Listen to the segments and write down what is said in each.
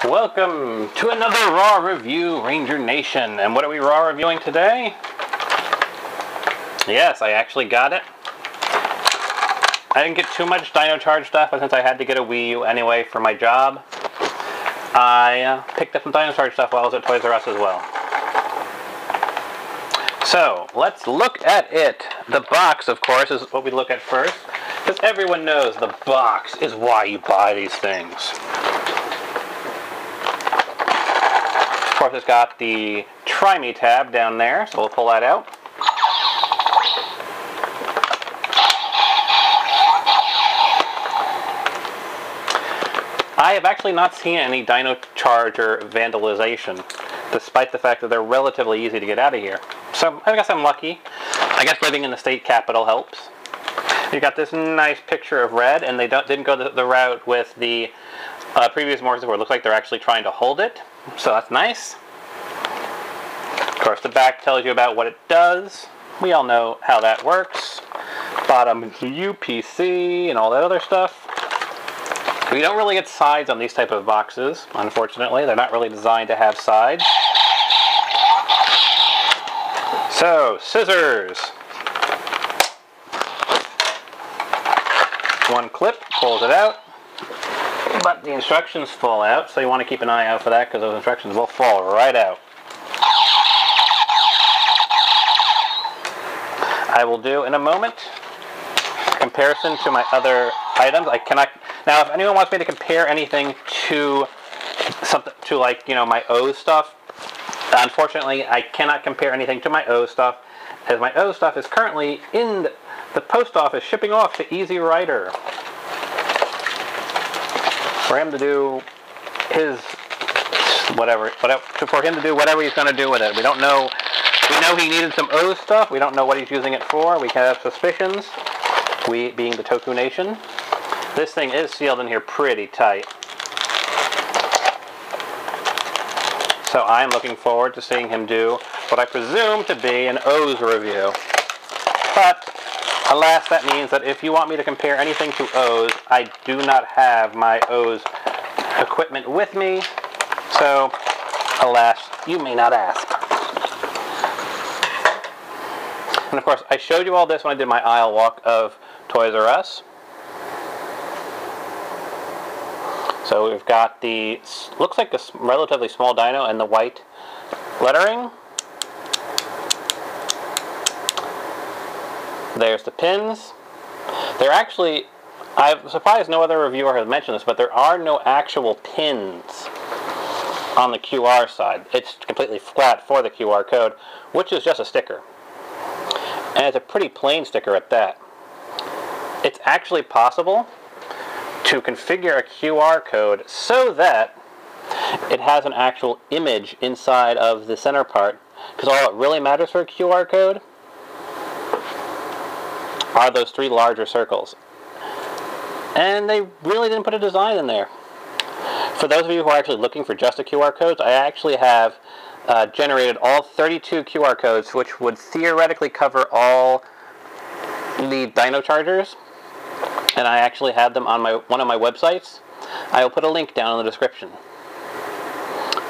Welcome to another Raw Review, Ranger Nation. And what are we Raw reviewing today? Yes, I actually got it. I didn't get too much Dino Charge stuff, but since I had to get a Wii U anyway for my job, I picked up some Dino Charge stuff while I was at Toys R Us as well. So, let's look at it. The box, of course, is what we look at first, because everyone knows the box is why you buy these things. Of course, it's got the Try Me tab down there, so we'll pull that out. I have actually not seen any Dino Charger vandalization, despite the fact that they're relatively easy to get out of here. So, I guess I'm lucky. I guess living in the state capital helps. You got this nice picture of Red, and they didn't go the route with the previous Morphers where it looks like they're actually trying to hold it. So that's nice. Of course, the back tells you about what it does. We all know how that works. Bottom UPC and all that other stuff. We don't really get sides on these type of boxes, unfortunately. They're not really designed to have sides. So, scissors. One clip, pulls it out. But the instructions fall out, so you want to keep an eye out for that because those instructions will fall right out. I will do in a moment a comparison to my other items. I cannot. Now, if anyone wants me to compare anything to something to, like, you know, my O's stuff, unfortunately, I cannot compare anything to my O's stuff, as my O's stuff is currently in the post office shipping off to Easy Rider for him to do his whatever for him to do whatever he's going to do with it. We don't know. We know he needed some O's stuff. We don't know what he's using it for. We have suspicions. We being the Toku Nation. This thing is sealed in here pretty tight. So I'm looking forward to seeing him do what I presume to be an O's review. But, alas, that means that if you want me to compare anything to O's, I do not have my O's equipment with me. So, alas, you may not ask. And of course, I showed you all this when I did my aisle walk of Toys R Us. So we've got the, looks like a relatively small dino and the white lettering. There's the pins. They're actually, I'm surprised no other reviewer has mentioned this, but there are no actual pins on the QR side. It's completely flat for the QR code, which is just a sticker. And it's a pretty plain sticker at that. It's actually possible to configure a QR code so that it has an actual image inside of the center part, because all that really matters for a QR code are those three larger circles. And they really didn't put a design in there. For those of you who are actually looking for just a QR codes, I actually have generated all 32 QR codes, which would theoretically cover all the Dino Chargers. And I actually have them on one of my websites. I will put a link down in the description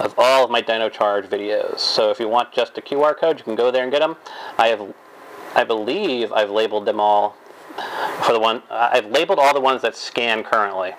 of all of my Dino Charge videos. So if you want just a QR code, you can go there and get them. I believe I've labeled them all for the one. I've labeled all the ones that scan currently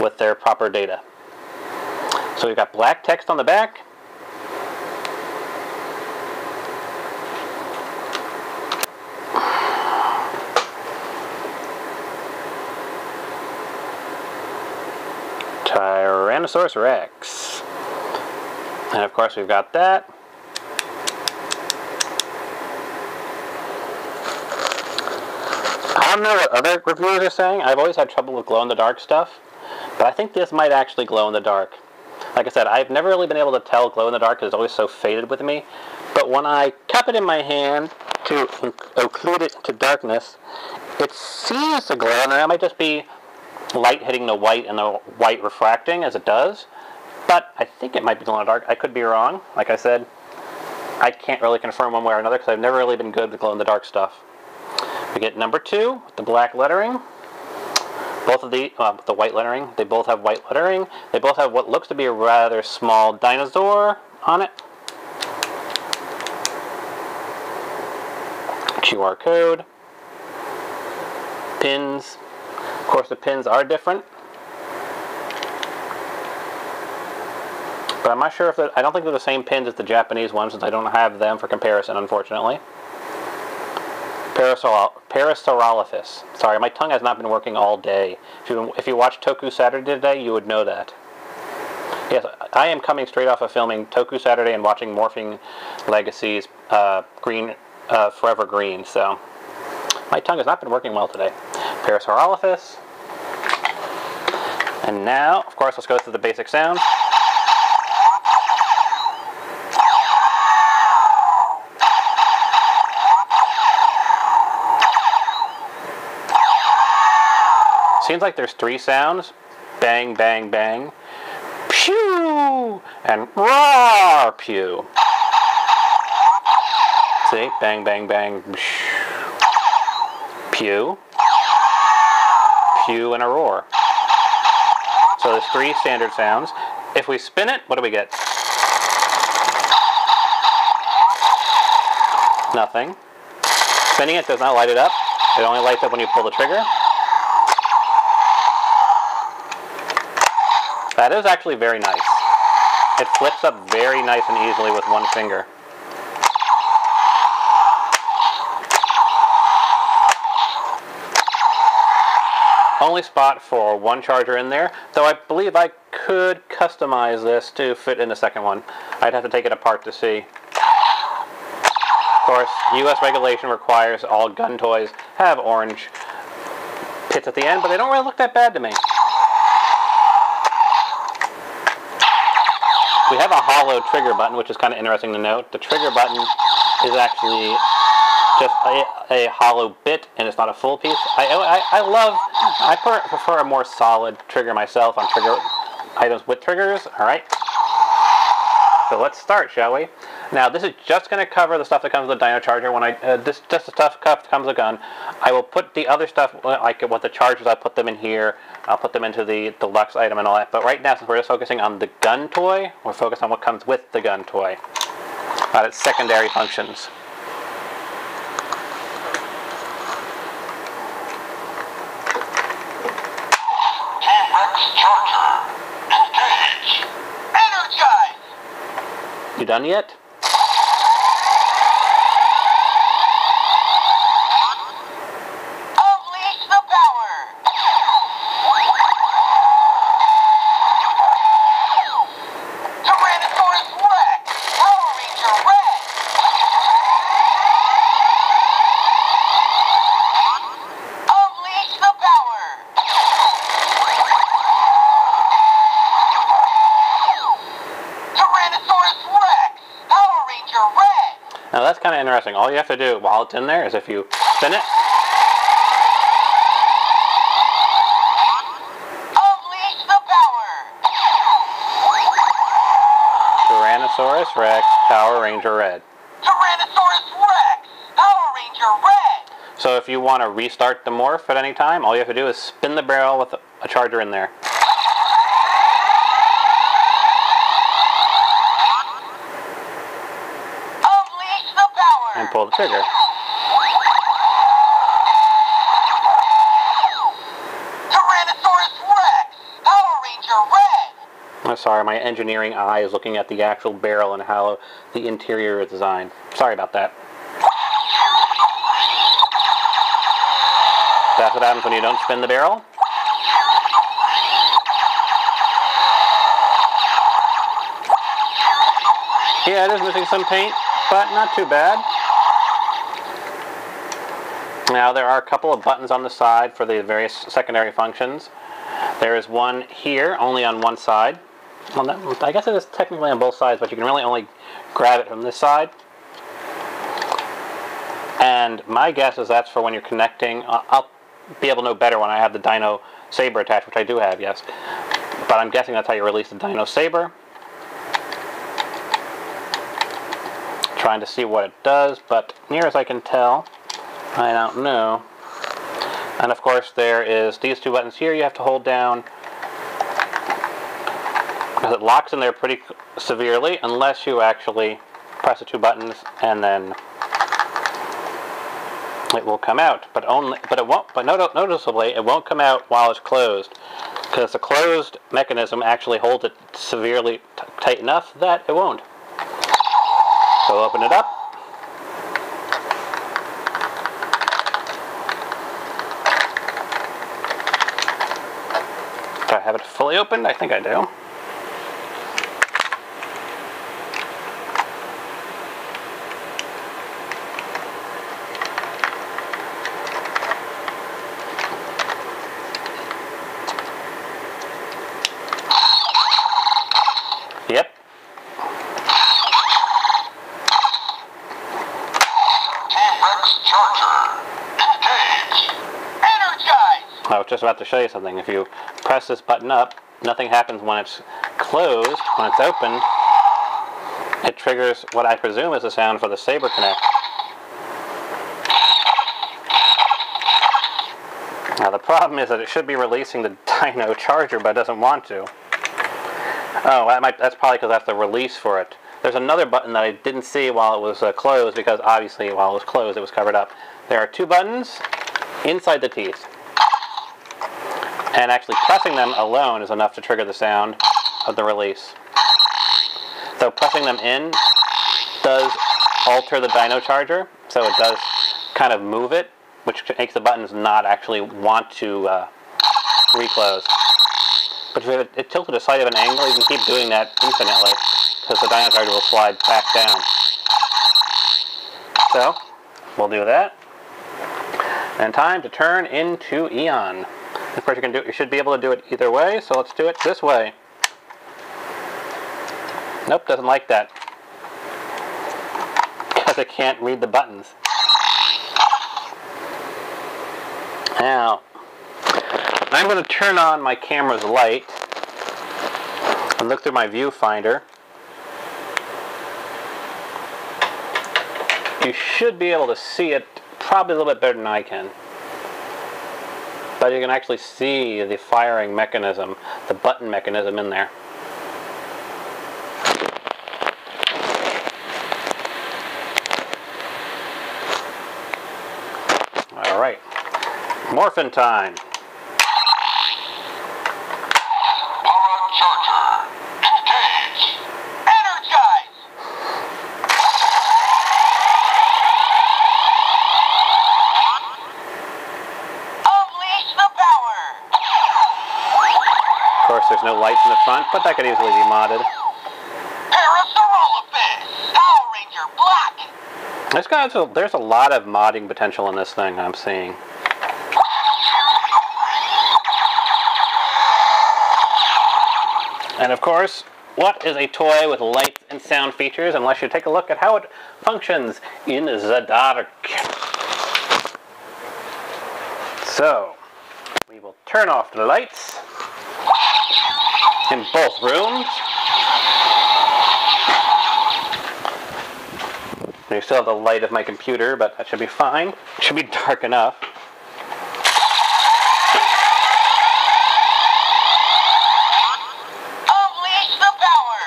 with their proper data. So we've got black text on the back. Tyrannosaurus Rex. And of course we've got that. I don't know what other reviewers are saying. I've always had trouble with glow-in-the-dark stuff, but I think this might actually glow in the dark. Like I said, I've never really been able to tell glow-in-the-dark because it's always so faded with me, but when I cup it in my hand to occlude it to darkness, it seems to glow, and that might just be light hitting the white and the white refracting as it does, but I think it might be glow-in-the-dark. I could be wrong. Like I said, I can't really confirm one way or another because I've never really been good with glow-in-the-dark stuff. We get number 2 with the black lettering. Both of the white lettering, they both have white lettering. They both have what looks to be a rather small dinosaur on it. QR code. Pins. Of course, the pins are different. But I'm not sure if I don't think they're the same pins as the Japanese ones, since I don't have them for comparison, unfortunately. Parasaurolophus. Sorry, my tongue has not been working all day. If you watched Toku Saturday today, you would know that. Yes, I am coming straight off of filming Toku Saturday and watching Morphing Legacies Forever Green, so my tongue has not been working well today. Parasaurolophus. And now, of course, let's go through the basic sounds. Seems like there's 3 sounds. Bang, bang, bang. Pew! And roar, pew. See? Bang, bang, bang. Pew. Pew and a roar. So there's 3 standard sounds. If we spin it, what do we get? Nothing. Spinning it does not light it up. It only lights up when you pull the trigger. That is actually very nice. It flips up very nice and easily with one finger. Only spot for 1 charger in there, though I believe I could customize this to fit in the second one. I'd have to take it apart to see. Of course, US regulation requires all gun toys have orange pits at the end, but they don't really look that bad to me. We have a hollow trigger button, which is kind of interesting to note. The trigger button is actually just a hollow bit, and it's not a full piece. I prefer a more solid trigger myself on trigger items with triggers. All right. So let's start, shall we? Now, this is just going to cover the stuff that comes with the Dino charger. When just the stuff that comes with the gun. I will put the other stuff, like what the chargers, I'll put them in here. I'll put them into the Deluxe item and all that. But right now, since we're just focusing on the gun toy, we're focused on what comes with the gun toy. About its secondary functions. You done yet? Unleash the power! Tyrannosaurus Rex! Power Ranger Red! Unleash the power! Tyrannosaurus Rex! Power Ranger Red! Now that's kind of interesting. All you have to do while it's in there is if you spin it. Unleash the power! Tyrannosaurus Rex, Power Ranger Red. Tyrannosaurus Rex! Power Ranger Red! So if you want to restart the morph at any time, all you have to do is spin the barrel with a charger in there. Unleash the power! And pull the trigger. Tyrannosaurus Rex! Power Ranger Red! I'm sorry, my engineering eye is looking at the actual barrel and how the interior is designed. Sorry about that. That's what happens when you don't spin the barrel. Yeah, it is missing some paint, but not too bad. Now, there are a couple of buttons on the side for the various secondary functions. There is one here, only on one side. Well, I guess it is technically on both sides, but you can really only grab it from this side. And my guess is that's for when you're connecting. I'll be able to know better when I have the Dino Saber attached, which I do have, yes. But I'm guessing that's how you release the Dino Saber. Trying to see what it does, but near as I can tell, I don't know. And of course there is these two buttons here you have to hold down, because it locks in there pretty severely unless you actually press the two buttons and then it will come out. But noticeably it won't come out while it's closed, because the closed mechanism actually holds it severely tight enough that it won't. So open it up. Do I have it fully opened? I think I do. Yep. I was just about to show you something. If you press this button up, nothing happens when it's closed. When it's opened, it triggers what I presume is a sound for the Saber Connect. Now the problem is that it should be releasing the Dino charger, but it doesn't want to. Oh, that's probably because that's the release for it. There's another button that I didn't see while it was closed, because obviously while it was closed it was covered up. There are two buttons inside the teeth. And actually pressing them alone is enough to trigger the sound of the release. So pressing them in does alter the Dino charger, so it does kind of move it, which makes the buttons not actually want to reclose. But if you have it tilted to side of an angle, you can keep doing that infinitely, because the Dino charger will slide back down. So, we'll do that. And time to turn into Eon. Of course, you should be able to do it either way, so let's do it this way. Nope, doesn't like that, because it can't read the buttons. Now, I'm going to turn on my camera's light and look through my viewfinder. You should be able to see it probably a little bit better than I can. But you can actually see the firing mechanism, the button mechanism in there. Alright, morphin' time. Power charger. Engage. Energize. Unleash the power. Of course, there's no lights in the front, but that could easily be modded. Power Ranger Black. There's a lot of modding potential in this thing I'm seeing. And of course, what is a toy with lights and sound features unless you take a look at how it functions in the dark? So, we will turn off the lights in both rooms. You still have the light of my computer, but that should be fine. It should be dark enough. Unleash the power.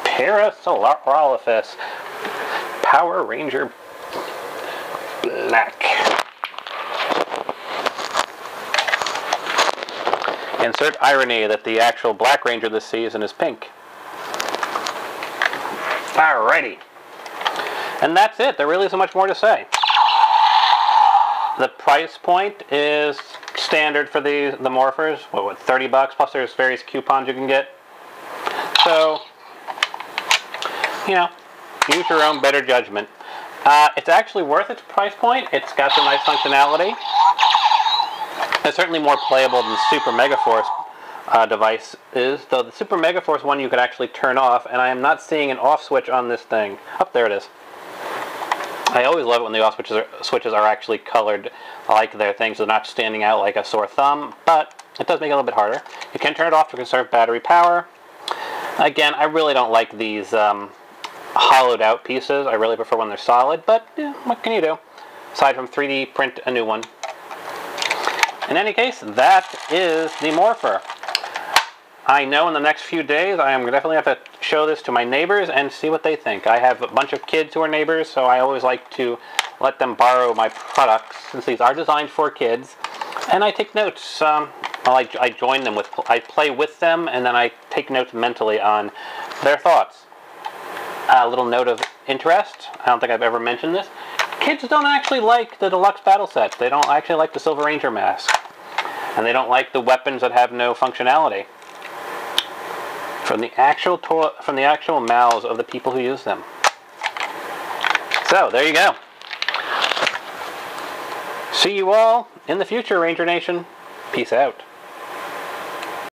Parasaurolophus. Power Ranger Black. Insert irony that the actual Black Ranger this season is pink. Alrighty. And that's it. There really isn't much more to say. The price point is standard for the Morphers. What, 30 bucks? Plus there's various coupons you can get. So, you know, use your own better judgment. It's actually worth its price point. It's got some nice functionality. It's certainly more playable than the Super Megaforce device is, though the Super Megaforce one you could actually turn off, and I am not seeing an off switch on this thing. Oh, there it is. I always love it when the off switches are actually colored like their things. They're not standing out like a sore thumb, but it does make it a little bit harder. You can turn it off to conserve battery power. Again, I really don't like these hollowed out pieces. I really prefer when they're solid, but yeah, what can you do? Aside from 3D print a new one. In any case, that is the Morpher. I know in the next few days I am definitely have to show this to my neighbors and see what they think. I have a bunch of kids who are neighbors, so I always like to let them borrow my products since these are designed for kids. And I take notes. I join them with, I play with them, and then I take notes mentally on their thoughts. A little note of interest. I don't think I've ever mentioned this. Kids don't actually like the deluxe battle sets. They don't actually like the Silver Ranger mask. And they don't like the weapons that have no functionality. From the actual mouths of the people who use them. So, there you go. See you all in the future, Ranger Nation. Peace out.